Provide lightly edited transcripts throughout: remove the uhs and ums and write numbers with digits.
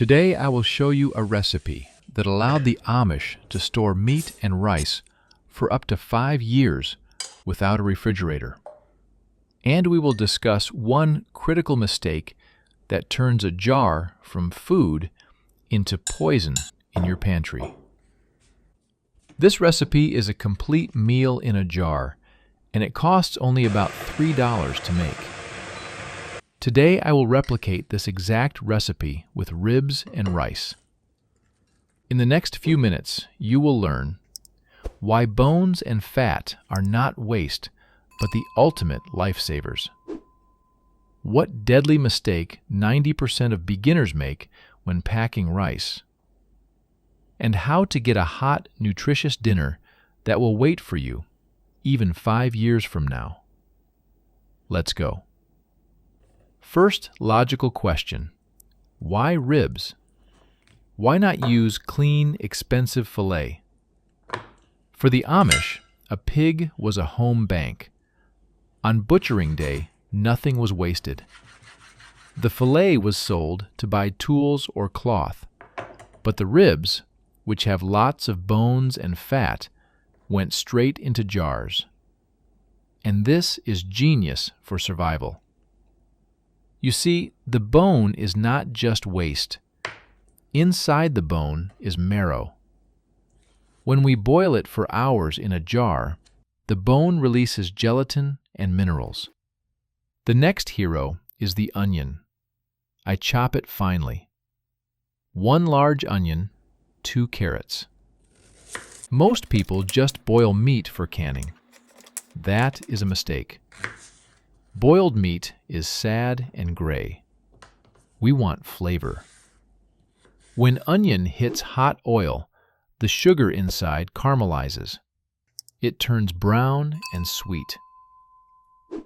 Today I will show you a recipe that allowed the Amish to store meat and rice for up to 5 years without a refrigerator. And we will discuss one critical mistake that turns a jar from food into poison in your pantry. This recipe is a complete meal in a jar, and it costs only about $3 to make. Today I will replicate this exact recipe with ribs and rice. In the next few minutes, you will learn why bones and fat are not waste, but the ultimate lifesavers. What deadly mistake 90% of beginners make when packing rice. And how to get a hot, nutritious dinner that will wait for you, even 5 years from now. Let's go. First logical question: why ribs? Why not use clean, expensive filet? For the Amish, a pig was a home bank. On butchering day, nothing was wasted. The filet was sold to buy tools or cloth, but the ribs, which have lots of bones and fat, went straight into jars. And this is genius for survival. You see, the bone is not just waste. Inside the bone is marrow. When we boil it for hours in a jar, the bone releases gelatin and minerals. The next hero is the onion. I chop it finely. 1 large onion, 2 carrots. Most people just boil meat for canning. That is a mistake. Boiled meat is sad and gray. We want flavor. When onion hits hot oil, the sugar inside caramelizes. It turns brown and sweet.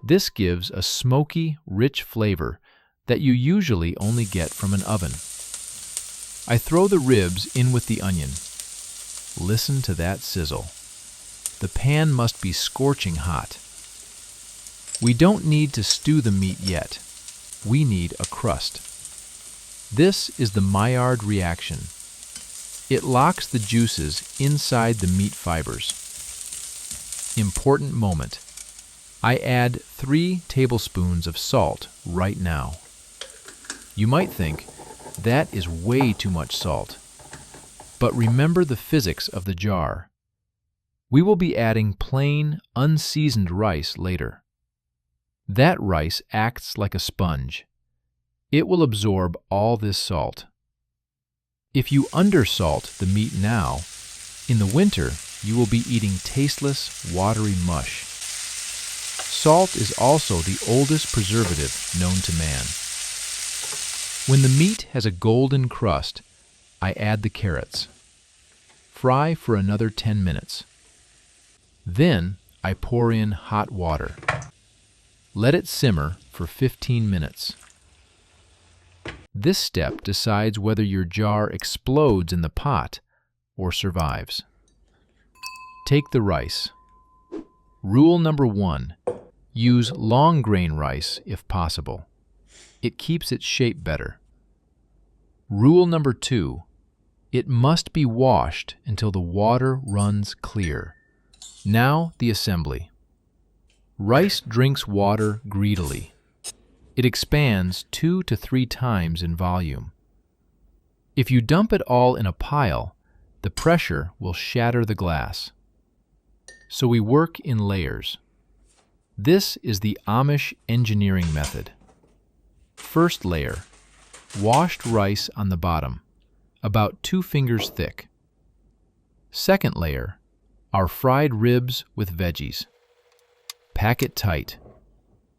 This gives a smoky, rich flavor that you usually only get from an oven. I throw the ribs in with the onion. Listen to that sizzle. The pan must be scorching hot. We don't need to stew the meat yet. We need a crust. This is the Maillard reaction. It locks the juices inside the meat fibers. Important moment. I add 3 tablespoons of salt right now. You might think, that is way too much salt. But remember the physics of the jar. We will be adding plain, unseasoned rice later. That rice acts like a sponge. It will absorb all this salt. If you undersalt the meat now, in the winter you will be eating tasteless, watery mush. Salt is also the oldest preservative known to man. When the meat has a golden crust, I add the carrots. Fry for another 10 minutes. Then I pour in hot water. Let it simmer for 15 minutes. This step decides whether your jar explodes in the pot or survives. Take the rice. Rule number 1, use long grain rice if possible. It keeps its shape better. Rule number 2, it must be washed until the water runs clear. Now the assembly. Rice drinks water greedily. It expands 2 to 3 times in volume. If you dump it all in a pile, the pressure will shatter the glass. So we work in layers. This is the Amish engineering method. First layer, washed rice on the bottom, about 2 fingers thick. Second layer, our fried ribs with veggies. Pack it tight.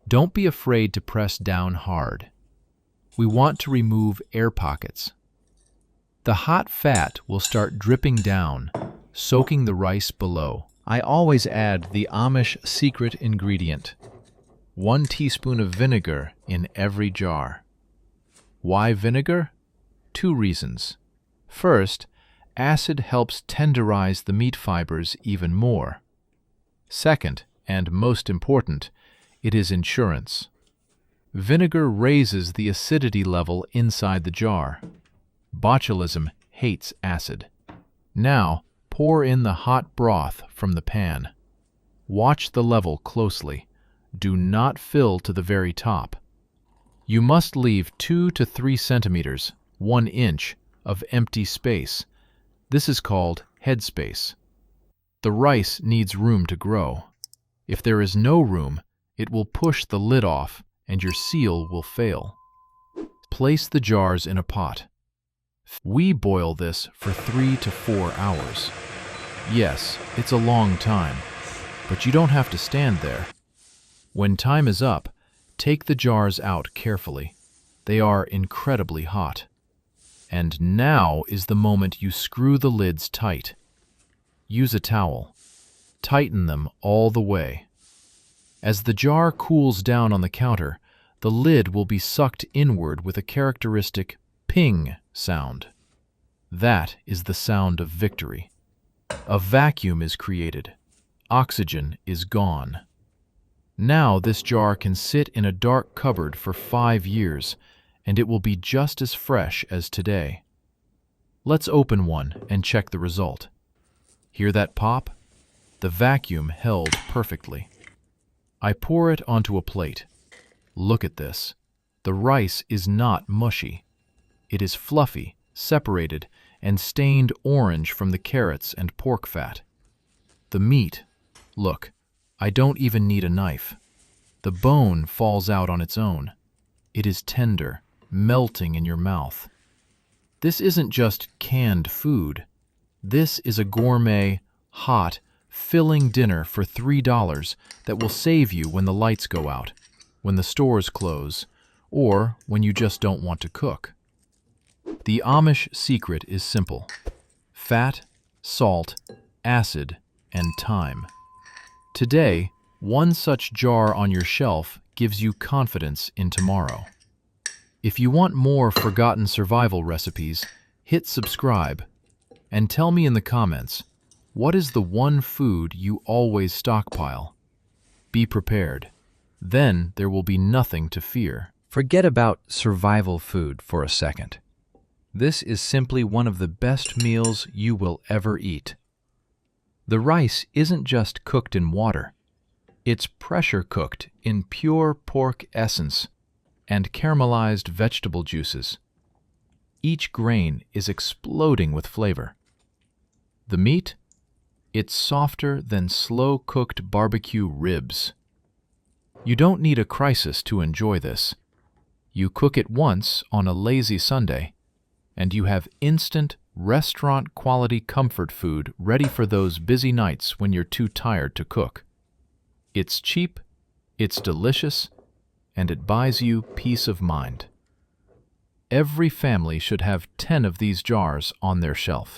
Don't be afraid to press down hard. We want to remove air pockets. The hot fat will start dripping down, soaking the rice below. I always add the Amish secret ingredient: 1 teaspoon of vinegar in every jar. Why vinegar? 2 reasons. First, acid helps tenderize the meat fibers even more. Second, and most important, it is insurance. Vinegar raises the acidity level inside the jar. Botulism hates acid. Now, pour in the hot broth from the pan. Watch the level closely. Do not fill to the very top. You must leave 2 to 3 centimeters, 1 inch, of empty space. This is called headspace. The rice needs room to grow. If there is no room, it will push the lid off and your seal will fail. Place the jars in a pot. We boil this for 3 to 4 hours. Yes, it's a long time, but you don't have to stand there. When time is up, take the jars out carefully. They are incredibly hot. And now is the moment you screw the lids tight. Use a towel. Tighten them all the way. As the jar cools down on the counter, the lid will be sucked inward with a characteristic ping sound. That is the sound of victory. A vacuum is created. Oxygen is gone. Now this jar can sit in a dark cupboard for 5 years, and it will be just as fresh as today. Let's open one and check the result. Hear that pop? The vacuum held perfectly. I pour it onto a plate. Look at this. The rice is not mushy. It is fluffy, separated, and stained orange from the carrots and pork fat. The meat, look, I don't even need a knife. The bone falls out on its own. It is tender, melting in your mouth. This isn't just canned food. This is a gourmet, hot, filling dinner for $3 that will save you when the lights go out, when the stores close, or when you just don't want to cook. The Amish secret is simple: fat, salt, acid, and time. Today, one such jar on your shelf gives you confidence in tomorrow. If you want more forgotten survival recipes, hit subscribe and tell me in the comments, what is the one food you always stockpile? Be prepared. Then there will be nothing to fear. Forget about survival food for a second. This is simply one of the best meals you will ever eat. The rice isn't just cooked in water. It's pressure cooked in pure pork essence and caramelized vegetable juices. Each grain is exploding with flavor. The meat? It's softer than slow-cooked barbecue ribs. You don't need a crisis to enjoy this. You cook it once on a lazy Sunday, and you have instant, restaurant-quality comfort food ready for those busy nights when you're too tired to cook. It's cheap, it's delicious, and it buys you peace of mind. Every family should have 10 of these jars on their shelf.